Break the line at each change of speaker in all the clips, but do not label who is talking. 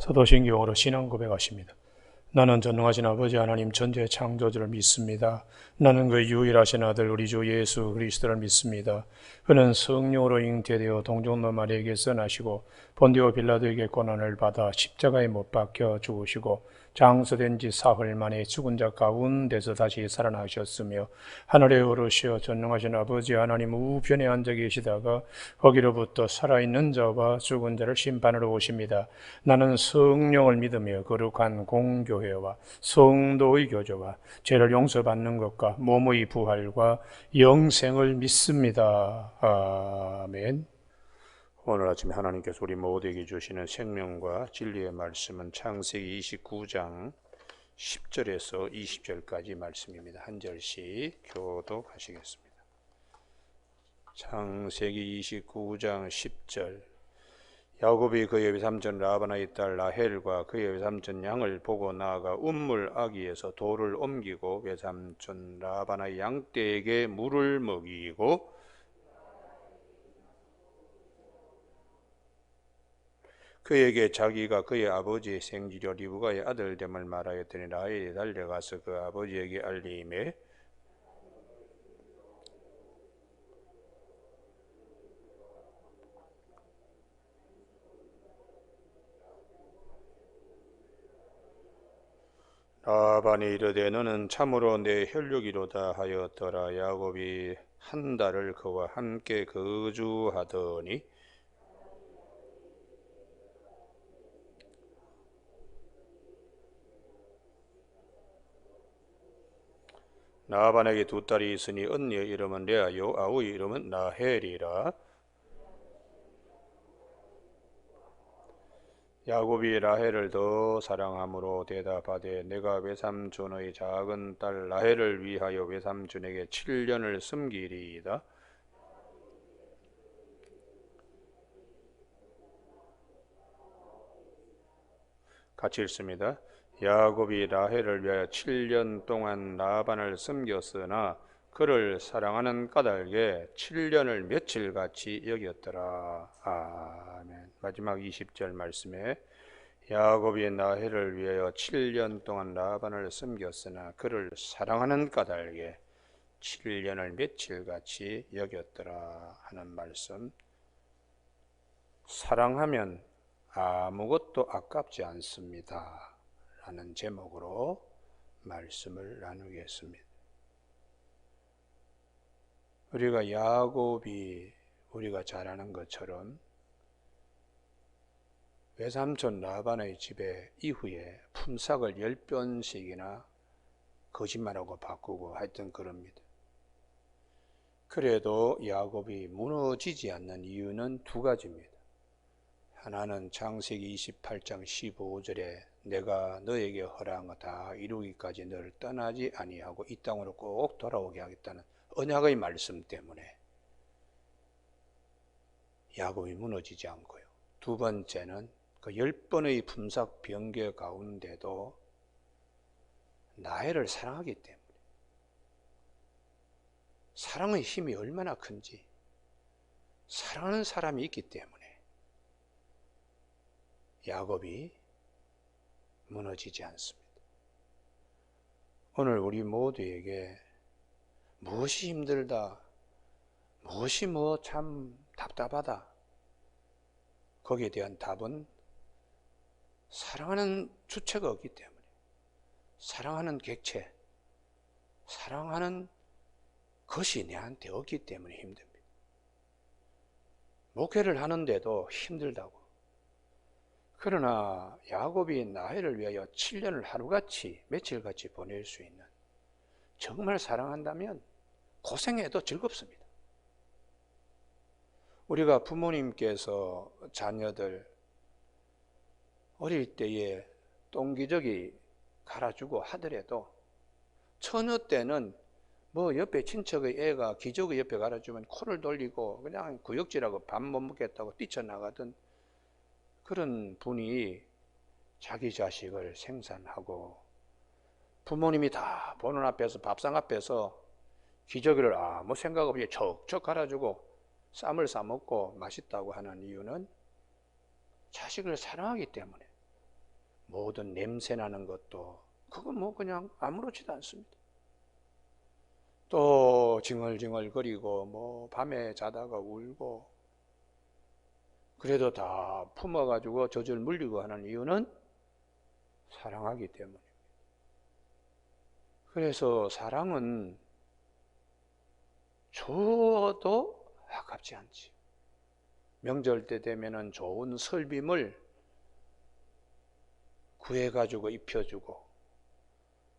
사도신경으로 신앙 고백하십니다. 나는 전능하신 아버지 하나님 전지의 창조주를 믿습니다. 나는 그 유일하신 아들 우리 주 예수 그리스도를 믿습니다. 그는 성령으로 잉태되어 동정녀 마리아에게서 나시고 본디오 빌라도에게 고난을 받아 십자가에 못 박혀 죽으시고 장사된 지 사흘 만에 죽은 자 가운데서 다시 살아나셨으며 하늘에 오르시어 전능하신 아버지 하나님 우편에 앉아 계시다가 거기로부터 살아있는 자와 죽은 자를 심판하러 오십니다. 나는 성령을 믿으며 거룩한 공교회와 성도의 교제와 죄를 용서받는 것과 몸의 부활과 영생을 믿습니다. 아멘. 오늘 아침에 하나님께서 우리 모두에게 주시는 생명과 진리의 말씀은 창세기 29장 10절에서 20절까지 말씀입니다. 한 절씩 교독하시겠습니다. 창세기 29장 10절. 야곱이 그의 외삼촌 라반의 딸 라헬과 그의 외삼촌 양을 보고 나아가 운물 아기에서 돌을 옮기고 외삼촌 라반의 양떼에게 물을 먹이고 그에게 자기가 그의 아버지의 생지녀 리브가의 아들됨을 말하였더니 라헬이 달려가서 그 아버지에게 알리매 라반이 이르되 너는 참으로 내 혈육이로다 하였더라. 야곱이 한 달을 그와 함께 거주하더니 라반에게 두 딸이 있으니 언니의 이름은 레아요 아우의 이름은 라헬이라. 야곱이 라헬을 더 사랑함으로 대답하되 내가 외삼촌의 작은 딸 라헬을 위하여 외삼촌에게 7년을 섬기리이다. 같이 읽습니다. 야곱이 라헬을 위하여 7년 동안 라반을 섬겼으나 그를 사랑하는 까닭에 7년을 며칠같이 여겼더라. 아멘. 마지막 20절 말씀에 야곱이 라헬을 위하여 7년 동안 라반을 섬겼으나 그를 사랑하는 까닭에 7년을 며칠같이 여겼더라 하는 말씀. 사랑하면 아무것도 아깝지 않습니다 라는 제목으로 말씀을 나누겠습니다. 우리가 야곱이 우리가 잘 아는 것처럼 외삼촌 라반의 집에 이후에 품삯을 10번씩이나 거짓말하고 바꾸고 하여튼 그럽니다. 그래도 야곱이 무너지지 않는 이유는 두 가지입니다. 하나는 창세기 28장 15절에 내가 너에게 허락한 거 다 이루기까지 너를 떠나지 아니하고 이 땅으로 꼭 돌아오게 하겠다는 언약의 말씀 때문에 야곱이 무너지지 않고요. 두 번째는 그 10번의 품삯 변개 가운데도 라헬을 사랑하기 때문에 사랑의 힘이 얼마나 큰지 사랑하는 사람이 있기 때문에 야곱이 무너지지 않습니다. 오늘 우리 모두에게 무엇이 힘들다, 무엇이 참 답답하다, 거기에 대한 답은 사랑하는 주체가 없기 때문에, 사랑하는 객체, 사랑하는 것이 내한테 없기 때문에 힘듭니다. 목회를 하는데도 힘들다고. 그러나 야곱이 라헬을 위하여 7년을 하루같이 며칠같이 보낼 수 있는, 정말 사랑한다면 고생해도 즐겁습니다. 우리가 부모님께서 자녀들 어릴 때에 똥기저귀 갈아주고 하더라도 처녀 때는 옆에 친척의 애가 기저귀 옆에 갈아주면 코를 돌리고 그냥 구역질하고 밥 못 먹겠다고 뛰쳐나가던 그런 분이 자기 자식을 생산하고 부모님이 다 보는 앞에서 밥상 앞에서 기저귀를 아무 생각 없이 척척 갈아주고 쌈을 싸먹고 맛있다고 하는 이유는 자식을 사랑하기 때문에 모든 냄새 나는 것도 그거 뭐 그냥 아무렇지도 않습니다. 또 징얼징얼거리고 뭐 밤에 자다가 울고 그래도 다 품어가지고 젖을 물리고 하는 이유는 사랑하기 때문입니다. 그래서 사랑은 주어도 아깝지 않지. 명절 때 되면은 좋은 설빔을 구해가지고 입혀주고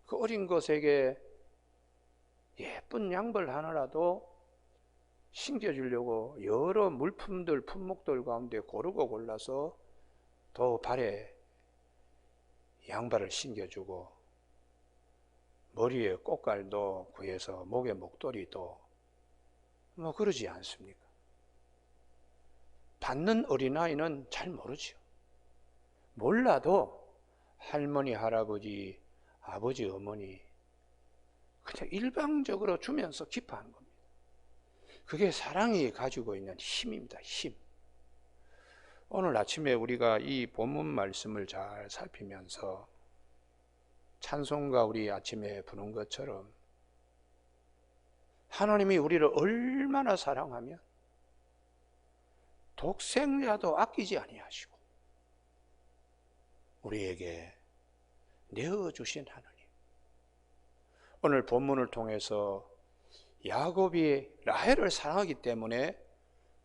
그 어린 것에게 예쁜 양벌 하나라도 신겨주려고 여러 물품들, 품목들 가운데 고르고 골라서 또 발에 양발을 신겨주고 머리에 꽃갈도 구해서 목에 목도리도 뭐 그러지 않습니까? 받는 어린아이는 잘 모르죠. 몰라도 할머니, 할아버지, 아버지, 어머니 그냥 일방적으로 주면서 기뻐하는 겁니다. 그게 사랑이 가지고 있는 힘입니다. 힘. 오늘 아침에 우리가 이 본문 말씀을 잘 살피면서 찬송가 우리 아침에 부른 것처럼 하나님이 우리를 얼마나 사랑하면 독생자도 아끼지 아니하시고 우리에게 내어주신 하나님. 오늘 본문을 통해서 야곱이 라헬을 사랑하기 때문에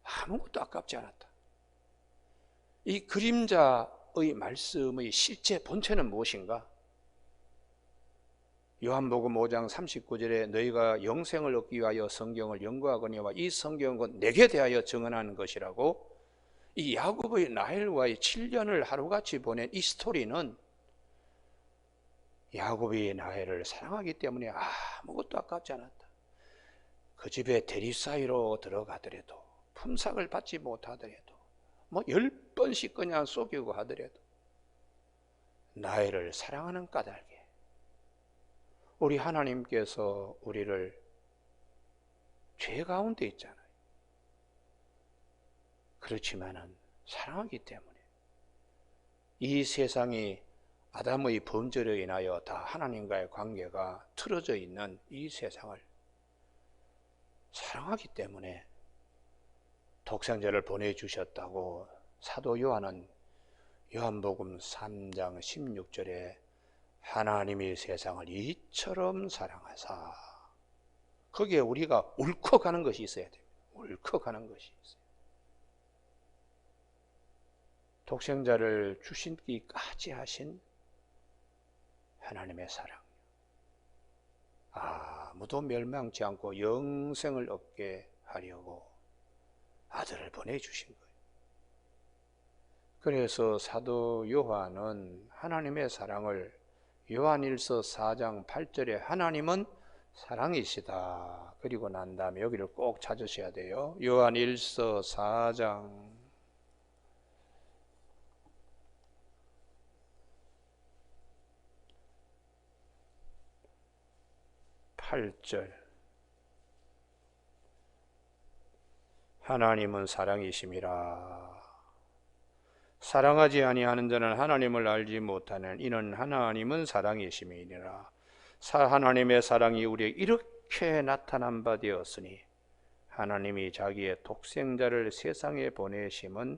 아무것도 아깝지 않았다. 이 그림자의 말씀의 실제 본체는 무엇인가? 요한복음 5장 39절에 너희가 영생을 얻기 위하여 성경을 연구하거니와 이 성경은 곧 내게 대하여 증언하는 것이라고. 이 야곱의 라헬과의 7년을 하루같이 보낸 이 스토리는 야곱이 라헬을 사랑하기 때문에 아무것도 아깝지 않았다. 그 집에 대리사이로 들어가더라도 품삯을 받지 못하더라도 뭐 10번씩 그냥 속이고 하더라도 라헬을 사랑하는 까닭에 우리 하나님께서 우리를 죄 가운데 있잖아요. 그렇지만은 사랑하기 때문에 이 세상이 아담의 범죄로 인하여 다 하나님과의 관계가 틀어져 있는 이 세상을 사랑하기 때문에 독생자를 보내주셨다고 사도 요한은 요한복음 3장 16절에 하나님이 세상을 이처럼 사랑하사, 거기에 우리가 울컥하는 것이 있어야 됩니다. 울컥하는 것이 있어요. 독생자를 주신기까지 하신 하나님의 사랑, 아무도 멸망치 않고 영생을 얻게 하려고 아들을 보내주신 거예요. 그래서 사도 요한은 하나님의 사랑을 요한일서 4장 8절에 하나님은 사랑이시다. 그리고 난 다음에 여기를 꼭 찾으셔야 돼요. 요한일서 4장 8절. 하나님은 사랑이심이라. 사랑하지 아니하는 자는 하나님을 알지 못하는 이는 하나님은 사랑이심이니라. 하나님의 사랑이 우리에게 이렇게 나타난 바 되었으니 하나님이 자기의 독생자를 세상에 보내심은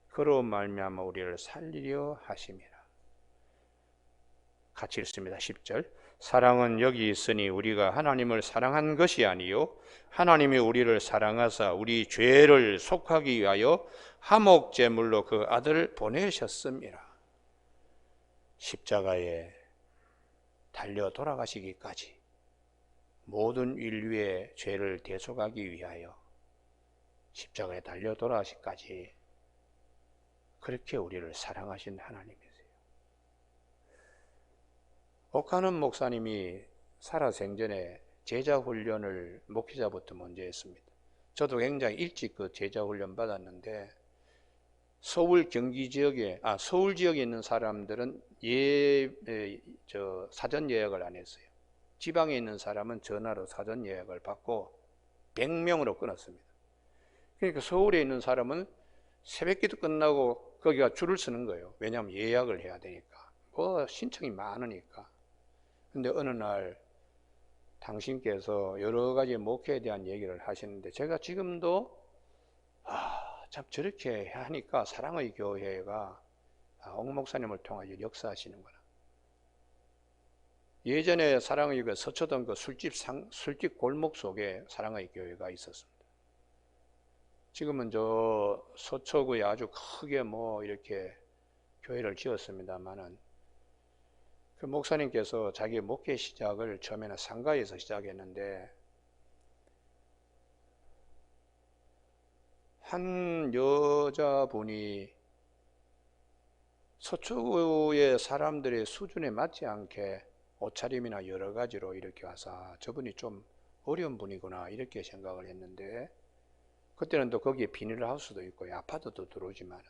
그로 말미암아 우리를 살리려 하심이라. 같이 읽습니다. 10절. 사랑은 여기 있으니 우리가 하나님을 사랑한 것이 아니요 하나님이 우리를 사랑하사 우리 죄를 속하기 위하여 화목제물로 그 아들을 보내셨습니다. 십자가에 달려 돌아가시기까지 모든 인류의 죄를 대속하기 위하여 십자가에 달려 돌아가시기까지 그렇게 우리를 사랑하신 하나님이세요. 옥하는 목사님이 살아생전에 제자훈련을 목회자부터 먼저 했습니다. 저도 굉장히 일찍 그 제자훈련 받았는데 서울 경기 지역에 서울 지역에 있는 사람들은 사전 예약을 안 했어요. 지방에 있는 사람은 전화로 사전 예약을 받고 100명으로 끊었습니다. 그러니까 서울에 있는 사람은 새벽기도 끝나고 거기가 줄을 서는 거예요. 왜냐하면 예약을 해야 되니까.
신청이 많으니까. 근데 어느 날 당신께서 여러 가지 목회에 대한 얘기를 하시는데 제가 지금도 참 저렇게 하니까 사랑의 교회가 옥 목사님을 통하여 역사하시는구나. 예전에 사랑의 교회 서초동 그 술집 골목 속에 사랑의 교회가 있었습니다. 지금은 저 서초구에 아주 크게 이렇게 교회를 지었습니다만은 그 목사님께서 자기 목회 시작을 처음에는 상가에서 시작했는데 한 여자분이 서초구의 사람들의 수준에 맞지 않게 옷차림이나 여러 가지로 이렇게 와서 저분이 좀 어려운 분이구나 이렇게 생각을 했는데 그때는 또 거기에 비닐하우스도 있고 아파트도 들어오지만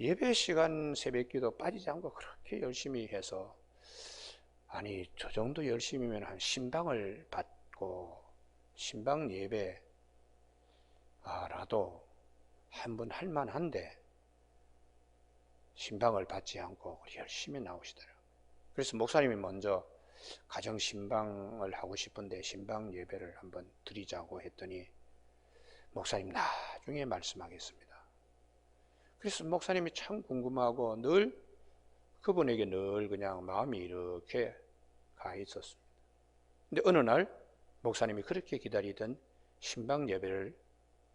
예배 시간 새벽기도 빠지지 않고 그렇게 열심히 해서 아니 저 정도 열심히면 한 신방을 받고 신방 예배 라도 한번 할만한데 신방을 받지 않고 열심히 나오시더라고요. 그래서 목사님이 먼저 가정 신방을 하고 싶은데 신방 예배를 한번 드리자고 했더니 목사님 나중에 말씀하겠습니다. 그래서 목사님이 참 궁금하고 늘 그분에게 늘 그냥 마음이 이렇게 가 있었습니다. 근데 어느 날 목사님이 그렇게 기다리던 신방 예배를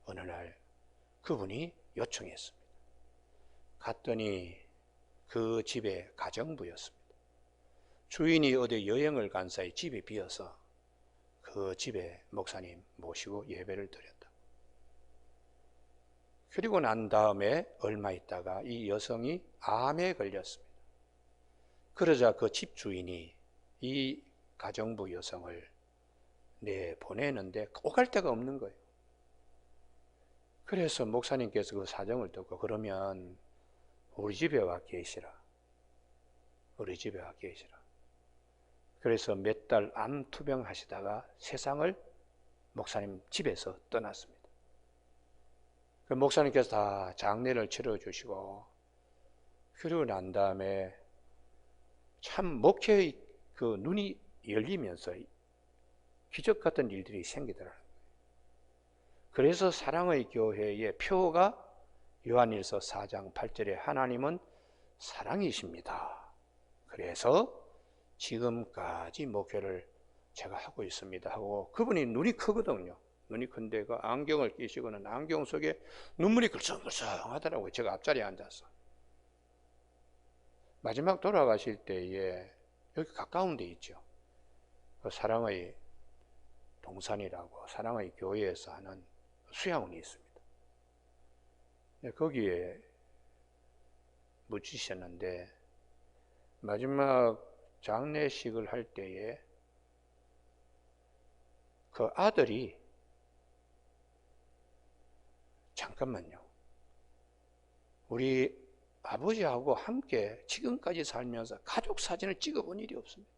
어느 날 그분이 요청했습니다. 갔더니 그 집에 가정부였습니다. 주인이 어디 여행을 간 사이 집이 비어서 그 집에 목사님 모시고 예배를 드렸다. 그리고 난 다음에 얼마 있다가 이 여성이 암에 걸렸습니다. 그러자 그 집주인이 이 가정부 여성을 보내는데 오갈 데가 없는 거예요. 그래서 목사님께서 그 사정을 듣고 그러면 우리 집에 와 계시라. 우리 집에 와 계시라. 그래서 몇 달 암 투병 하시다가 세상을 목사님 집에서 떠났습니다. 그 목사님께서 다 장례를 치러주시고 그러고 난 다음에 참 목회의 그 눈이 열리면서 기적 같은 일들이 생기더라고요. 그래서 사랑의 교회의 표가 요한일서 4장 8절에 하나님은 사랑이십니다. 그래서 지금까지 목회를 제가 하고 있습니다 하고 그분이 눈이 크거든요. 눈이 큰데 그 안경을 끼시고는 안경 속에 눈물이 글썽글썽 하더라고요. 제가 앞자리에 앉아서. 마지막 돌아가실 때에 여기 가까운 데 있죠. 그 사랑의 동산이라고 사랑의 교회에서 하는 수양원이 있습니다. 거기에 묻히셨는데 마지막 장례식을 할 때에 그 아들이 잠깐만요. 우리 아버지하고 함께 지금까지 살면서 가족 사진을 찍어본 일이 없습니다.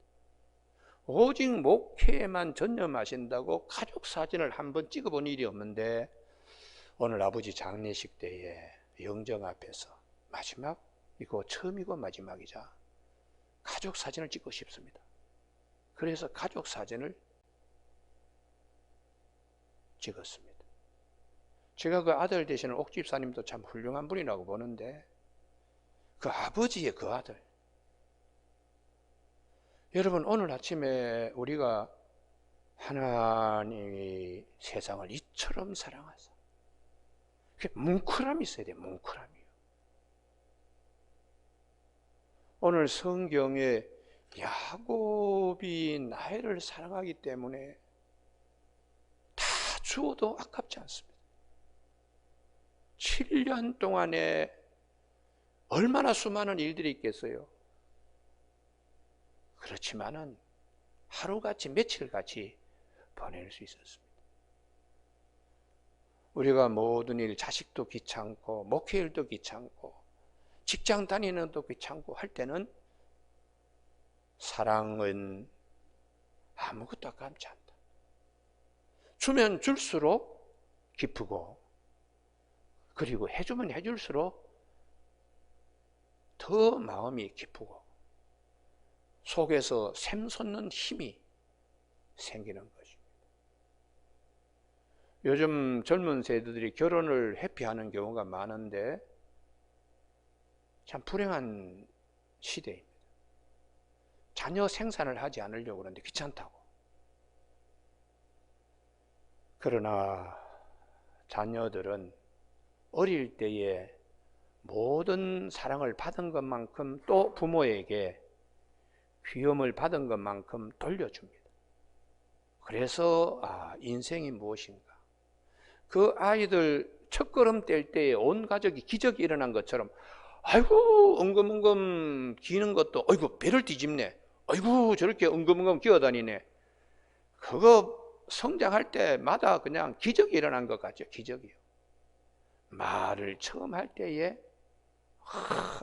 오직 목회에만 전념하신다고 가족 사진을 한번 찍어본 일이 없는데 오늘 아버지 장례식 때에 영정 앞에서 마지막 이거 처음이고 마지막이자 가족 사진을 찍고 싶습니다. 그래서 가족 사진을 찍었습니다. 제가 그 아들 되시는 옥집사님도 참 훌륭한 분이라고 보는데 그 아버지의 그 아들 여러분 오늘 아침에 우리가 하나님이 세상을 이처럼 사랑하사 뭉클함이 있어야 돼요. 뭉클함이요. 오늘 성경에 야곱이 나혜를 사랑하기 때문에 다 주어도 아깝지 않습니다. 7년 동안에 얼마나 수많은 일들이 있겠어요. 그렇지만은 하루같이 며칠같이 보낼 수 있었습니다. 우리가 모든 일 자식도 귀찮고 목회일도 귀찮고 직장 다니는 것도 귀찮고 할 때는 사랑은 아무것도 아깝지 않다. 주면 줄수록 기쁘고 그리고 해주면 해줄수록 더 마음이 기쁘고 속에서 샘솟는 힘이 생기는 것입니다. 요즘 젊은 세대들이 결혼을 회피하는 경우가 많은데 참 불행한 시대입니다. 자녀 생산을 하지 않으려고 그러는데 귀찮다고. 그러나 자녀들은 어릴 때에 모든 사랑을 받은 것만큼 또 부모에게 귀여움을 받은 것만큼 돌려줍니다. 그래서 인생이 무엇인가. 그 아이들 첫걸음 뗄 때에 온 가족이 기적이 일어난 것처럼 아이고 엉금엉금 기는 것도 아이고 배를 뒤집네. 아이고 저렇게 엉금엉금 기어다니네. 그거 성장할 때마다 그냥 기적이 일어난 것 같죠. 기적이요. 말을 처음 할 때에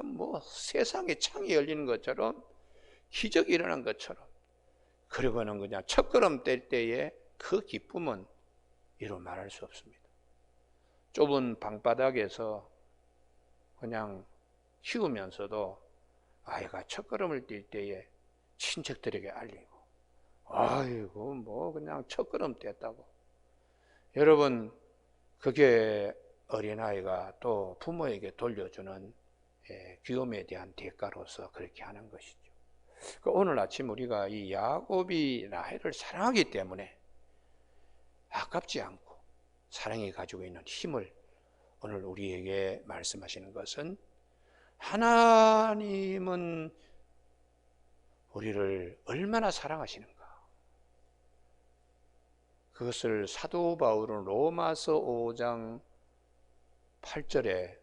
뭐 세상에 창이 열리는 것처럼 기적이 일어난 것처럼 그리고는 그냥 첫걸음 뗄 때에 그 기쁨은 이루 말할 수 없습니다. 좁은 방바닥에서 그냥 키우면서도 아이가 첫걸음을 뗄 때에 친척들에게 알리고 아이고 뭐 그냥 첫걸음 뗐다고. 여러분 그게 어린아이가 또 부모에게 돌려주는 귀여움에 대한 대가로서 그렇게 하는 것이죠. 오늘 아침 우리가 이 야곱이 라헬을 사랑하기 때문에 아깝지 않고 사랑이 가지고 있는 힘을 오늘 우리에게 말씀하시는 것은 하나님은 우리를 얼마나 사랑하시는가. 그것을 사도 바울은 로마서 5장 8절에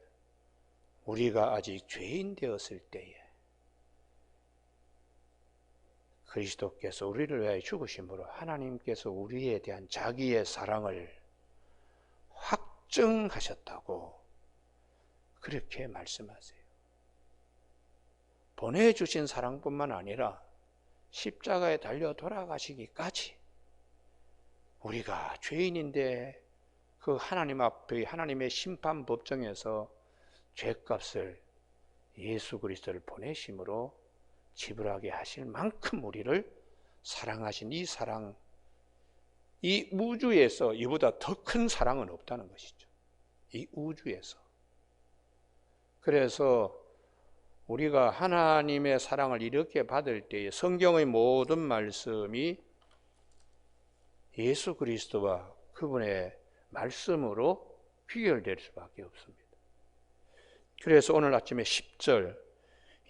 우리가 아직 죄인 되었을 때에 그리스도께서 우리를 위하여 죽으심으로 하나님께서 우리에 대한 자기의 사랑을 확증하셨다고 그렇게 말씀하세요. 보내주신 사랑뿐만 아니라 십자가에 달려 돌아가시기까지 우리가 죄인인데 그 하나님 앞에 하나님의 심판 법정에서 죄값을 예수 그리스도를 보내심으로 지불하게 하실 만큼 우리를 사랑하신 이 사랑, 이 우주에서 이보다 더 큰 사랑은 없다는 것이죠. 이 우주에서. 그래서 우리가 하나님의 사랑을 이렇게 받을 때에 성경의 모든 말씀이 예수 그리스도와 그분의 말씀으로 귀결될 수밖에 없습니다. 그래서 오늘 아침에 10절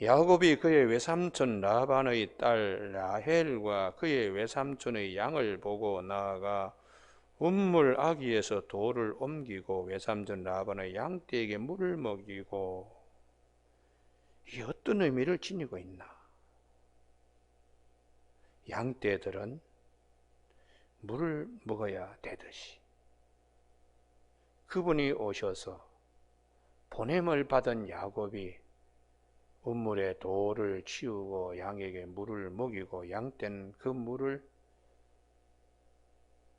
야곱이 그의 외삼촌 라반의 딸 라헬과 그의 외삼촌의 양을 보고 나아가 운물 아기에서 돌을 옮기고 외삼촌 라반의 양떼에게 물을 먹이고, 이게 어떤 의미를 지니고 있나? 양떼들은 물을 먹어야 되듯이 그분이 오셔서 보냄을 받은 야곱이 운물에 돌을 치우고 양에게 물을 먹이고 양떼는 그 물을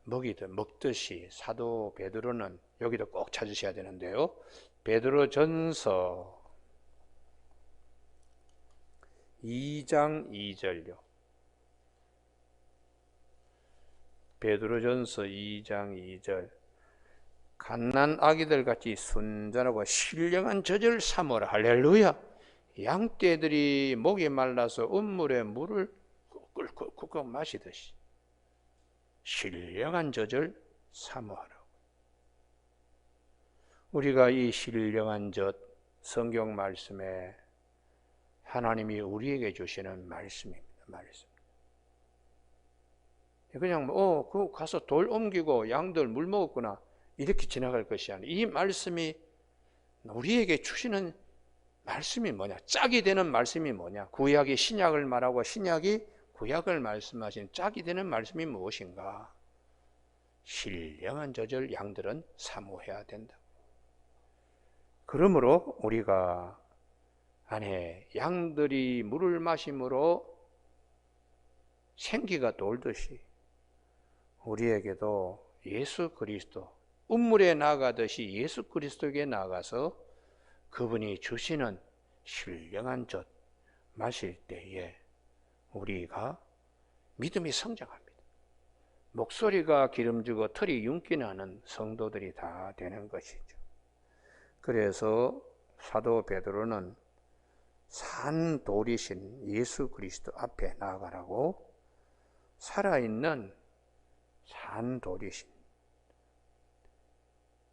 먹듯이 사도 베드로는 여기도 꼭 찾으셔야 되는데요. 베드로전서 2장 2절요. 베드로전서 2장 2절. 갓난 아기들 같이 순전하고 신령한 젖을 삼으라. 할렐루야. 양떼들이 목이 말라서 운물에 물을 꿀꺽꿀꺽 마시듯이 신령한 젖을 사모하라고. 우리가 이 신령한 젖, 성경 말씀에 하나님이 우리에게 주시는 말씀입니다. 말씀. 그냥 그 가서 돌 옮기고 양들 물 먹었구나 이렇게 지나갈 것이 아니라 이 말씀이 우리에게 주시는 말씀이 뭐냐? 짝이 되는 말씀이 뭐냐? 구약이 신약을 말하고 신약이 구약을 말씀하신 짝이 되는 말씀이 무엇인가? 신령한 젖을 양들은 사모해야 된다. 그러므로 우리가 안에 양들이 물을 마심으로 생기가 돌듯이 우리에게도 예수 그리스도, 운물에 나가듯이 예수 그리스도에게 나가서 그분이 주시는 신령한 젖 마실 때에 우리가 믿음이 성장합니다. 목소리가 기름지고 털이 윤기 나는 성도들이 다 되는 것이죠. 그래서 사도 베드로는 산 돌이신 예수 그리스도 앞에 나아가라고 살아있는 산 돌이신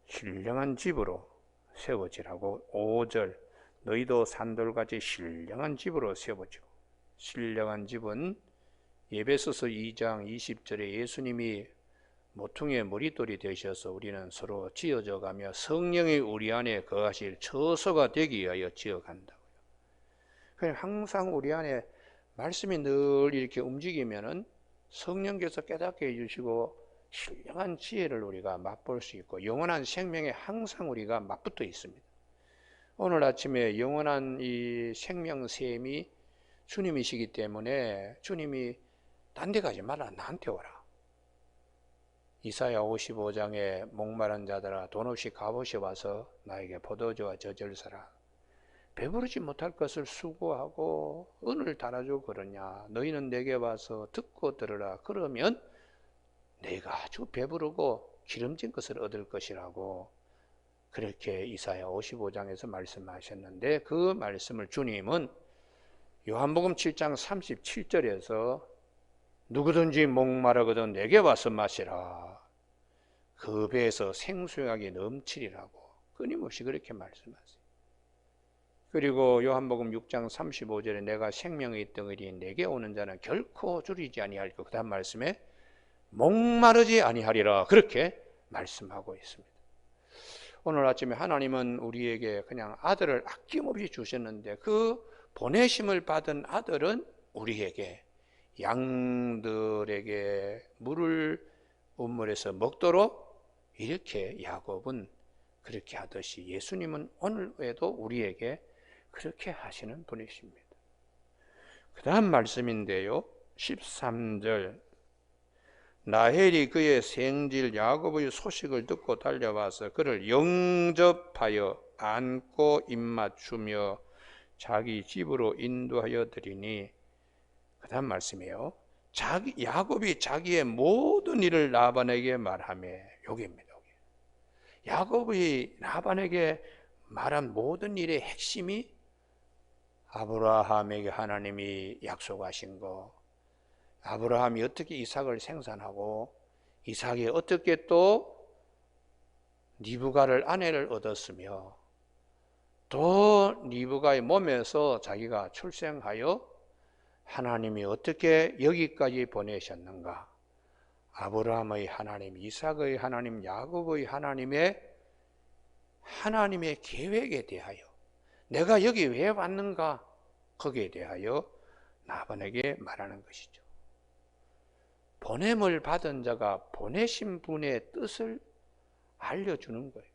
신령한 집으로 세워지라고 5절 너희도 산돌같이 신령한 집으로 세워지고, 신령한 집은 에베소서 2장 20절에 예수님이 모퉁이의 머릿돌이 되셔서 우리는 서로 지어져 가며 성령이 우리 안에 거하실 처소가 되기 위하여 지어간다고요. 그냥 항상 우리 안에 말씀이 늘 이렇게 움직이면은 성령께서 깨닫게 해주시고 신령한 지혜를 우리가 맛볼 수 있고 영원한 생명에 항상 우리가 맞붙어 있습니다. 오늘 아침에 영원한 이 생명샘이 주님이시기 때문에 주님이 딴 데 가지 마라, 나한테 오라. 이사야 55장에 목마른 자들아 돈 없이 값없이 와서 나에게 포도주와 젖을 사라. 배부르지 못할 것을 수고하고 은을 달아주고 그러냐. 너희는 내게 와서 듣고 들으라. 그러면 내가 아주 배부르고 기름진 것을 얻을 것이라고 그렇게 이사야 55장에서 말씀하셨는데, 그 말씀을 주님은 요한복음 7장 37절에서 누구든지 목마르거든 내게 와서 마시라. 그 배에서 생수약이 넘치리라고 끊임없이 그렇게 말씀하세요. 그리고 요한복음 6장 35절에 내가 생명의 덩어리 내게 오는 자는 결코 줄이지 아니할 것, 그 다음 말씀에 목마르지 아니하리라 그렇게 말씀하고 있습니다. 오늘 아침에 하나님은 우리에게 그냥 아들을 아낌없이 주셨는데, 그 보내심을 받은 아들은 우리에게 양들에게 물을 우물에서 먹도록 이렇게 야곱은 그렇게 하듯이 예수님은 오늘에도 우리에게 그렇게 하시는 분이십니다. 그 다음 말씀인데요, 13절 라헬이 그의 생질 야곱의 소식을 듣고 달려와서 그를 영접하여 안고 입맞추며 자기 집으로 인도하여 드리니, 그 다음 말씀이에요. 야곱이 자기의 모든 일을 라반에게 말하며, 여기입니다. 야곱이 라반에게 말한 모든 일의 핵심이 아브라함에게 하나님이 약속하신 거, 아브라함이 어떻게 이삭을 생산하고 이삭이 어떻게 또 리브가를 아내를 얻었으며 또 리브가의 몸에서 자기가 출생하여 하나님이 어떻게 여기까지 보내셨는가, 아브라함의 하나님, 이삭의 하나님, 야곱의 하나님의 계획에 대하여, 내가 여기 왜 왔는가, 거기에 대하여 라반에게 말하는 것이죠. 보냄을 받은 자가 보내신 분의 뜻을 알려주는 거예요.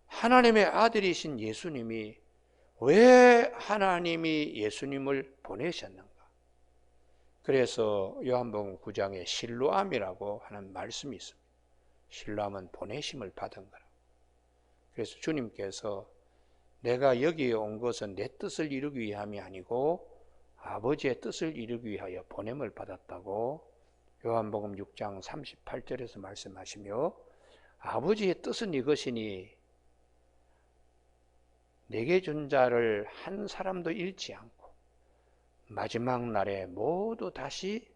하나님의 아들이신 예수님이 왜 하나님이 예수님을 보내셨는가? 그래서 요한복음 9장에 실로암이라고 하는 말씀이 있습니다. 실로암은 보내심을 받은 거라. 그래서 주님께서 내가 여기에 온 것은 내 뜻을 이루기 위함이 아니고 아버지의 뜻을 이루기 위하여 보냄을 받았다고 요한복음 6장 38절에서 말씀하시며, 아버지의 뜻은 이것이니 내게 준 자를 한 사람도 잃지 않고 마지막 날에 모두 다시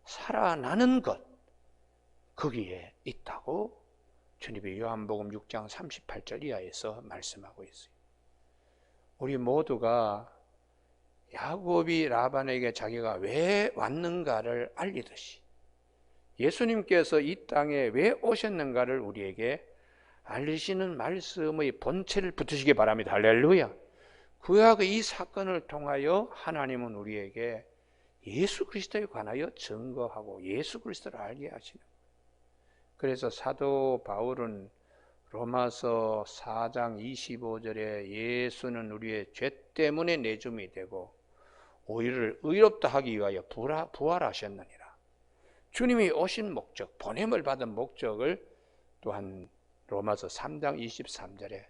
살아나는 것, 거기에 있다고 주님이 요한복음 6장 38절 이하에서 말씀하고 있어요. 우리 모두가 야곱이 라반에게 자기가 왜 왔는가를 알리듯이 예수님께서 이 땅에 왜 오셨는가를 우리에게 알리시는 말씀의 본체를 붙으시기 바랍니다. 할렐루야. 구약의 이 사건을 통하여 하나님은 우리에게 예수 그리스도에 관하여 증거하고 예수 그리스도를 알게 하시는 거예요. 그래서 사도 바울은 로마서 4장 25절에 예수는 우리의 죄 때문에 내줌이 되고 우리를 의롭다 하기 위하여 부활하셨느니라. 주님이 오신 목적, 보냄을 받은 목적을 또한 로마서 3장 23절에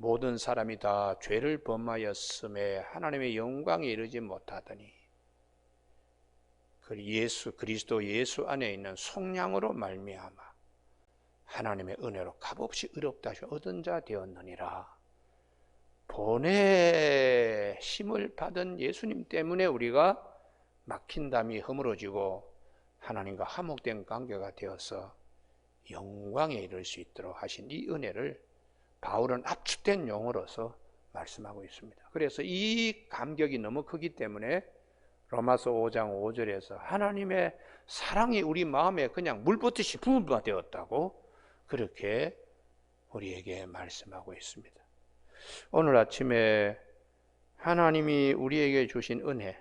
모든 사람이 다 죄를 범하였음에 하나님의 영광에 이르지 못하더니 그리스도 예수 안에 있는 속량으로 말미암아 하나님의 은혜로 값없이 의롭다 하시고 얻은 자 되었느니라. 본의 힘을 받은 예수님 때문에 우리가 막힌 담이 허물어지고 하나님과 화목된 관계가 되어서 영광에 이를 수 있도록 하신 이 은혜를 바울은 압축된 용어로서 말씀하고 있습니다. 그래서 이 감격이 너무 크기 때문에 로마서 5장 5절에서 하나님의 사랑이 우리 마음에 그냥 물붓듯이 부어되었다고 그렇게 우리에게 말씀하고 있습니다. 오늘 아침에 하나님이 우리에게 주신 은혜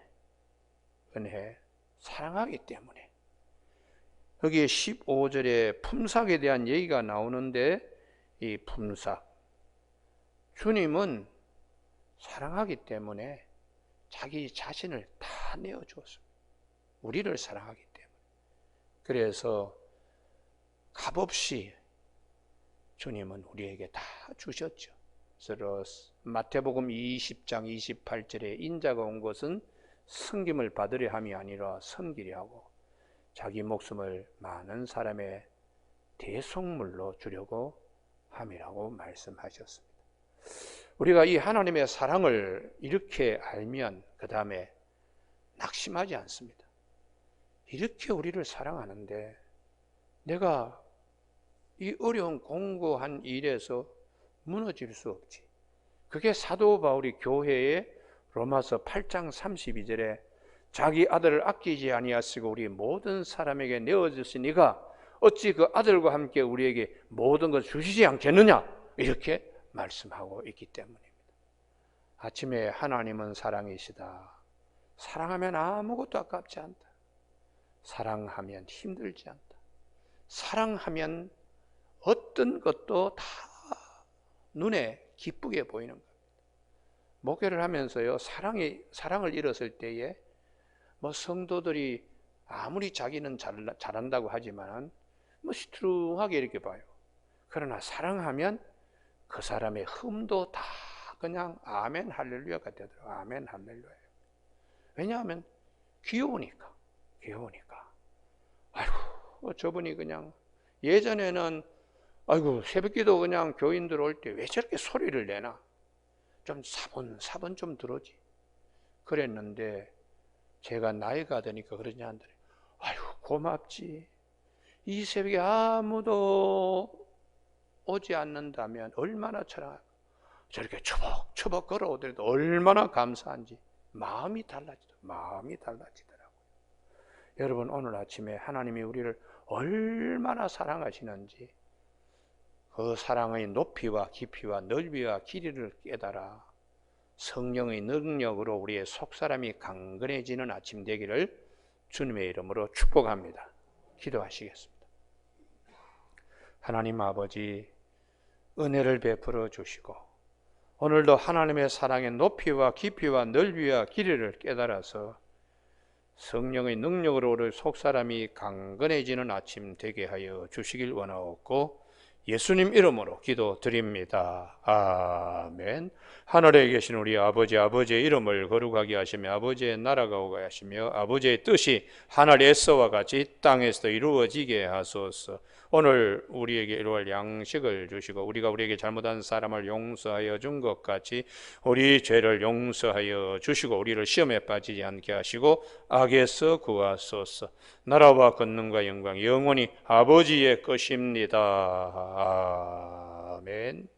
사랑하기 때문에 여기에 15절에 품삯에 대한 얘기가 나오는데 이 품삯 주님은 사랑하기 때문에 자기 자신을 다 내어주었습니다. 우리를 사랑하기 때문에. 그래서 값없이 주님은 우리에게 다 주셨죠. 그래서 마태복음 20장 28절에 인자가 온 것은 섬김을 받으려 함이 아니라 섬기려 하고 자기 목숨을 많은 사람의 대속물로 주려고 함이라고 말씀하셨습니다. 우리가 이 하나님의 사랑을 이렇게 알면 그 다음에 낙심하지 않습니다. 이렇게 우리를 사랑하는데 내가 이 어려운 공고한 일에서 무너질 수 없지. 그게 사도 바울이 교회에 로마서 8장 32절에 자기 아들을 아끼지 아니하시고 우리 모든 사람에게 내어주시니가 어찌 그 아들과 함께 우리에게 모든 것을 주시지 않겠느냐 이렇게 말씀하고 있기 때문입니다. 아침에 하나님은 사랑이시다. 사랑하면 아무것도 아깝지 않다. 사랑하면 힘들지 않다. 사랑하면 어떤 것도 다 눈에 기쁘게 보이는 겁니다. 목회를 하면서요, 사랑을 잃었을 때에 뭐 성도들이 아무리 자기는 잘한다고 하지만 뭐 시트루하게 이렇게 봐요. 그러나 사랑하면 그 사람의 흠도 다 그냥 아멘 할렐루야가 되더라고요. 아멘 할렐루야. 왜냐하면 귀여우니까. 아이고 저분이 그냥 예전에는 아이고 새벽기도 그냥 교인들 올 때 왜 저렇게 소리를 내나 좀 사번 좀 들어지 그랬는데 제가 나이가 드니까 그러지 않더니 아이고 고맙지. 이 새벽에 아무도 오지 않는다면 얼마나 찬양할까. 저렇게 처벅처벅 걸어오더라도 얼마나 감사한지 마음이 달라지더라고요. 여러분 오늘 아침에 하나님이 우리를 얼마나 사랑하시는지 그 사랑의 높이와 깊이와 넓이와 길이를 깨달아 성령의 능력으로 우리의 속사람이 강건해지는 아침 되기를 주님의 이름으로 축복합니다. 기도하시겠습니다. 하나님 아버지 은혜를 베풀어 주시고 오늘도 하나님의 사랑의 높이와 깊이와 넓이와 길이를 깨달아서 성령의 능력으로 우리 속사람이 강건해지는 아침 되게 하여 주시길 원하옵고 예수님 이름으로 기도드립니다. 아멘. 하늘에 계신 우리 아버지의 이름을 거룩하게 하시며 아버지의 나라가 오게 하시며 아버지의 뜻이 하늘에서와 같이 땅에서도 이루어지게 하소서. 오늘 우리에게 이루어질 양식을 주시고 우리에게 잘못한 사람을 용서하여 준 것 같이 우리 죄를 용서하여 주시고 우리를 시험에 빠지지 않게 하시고 악에서 구하소서. 나라와 권능과 영광 영원히 아버지의 것입니다. 아멘.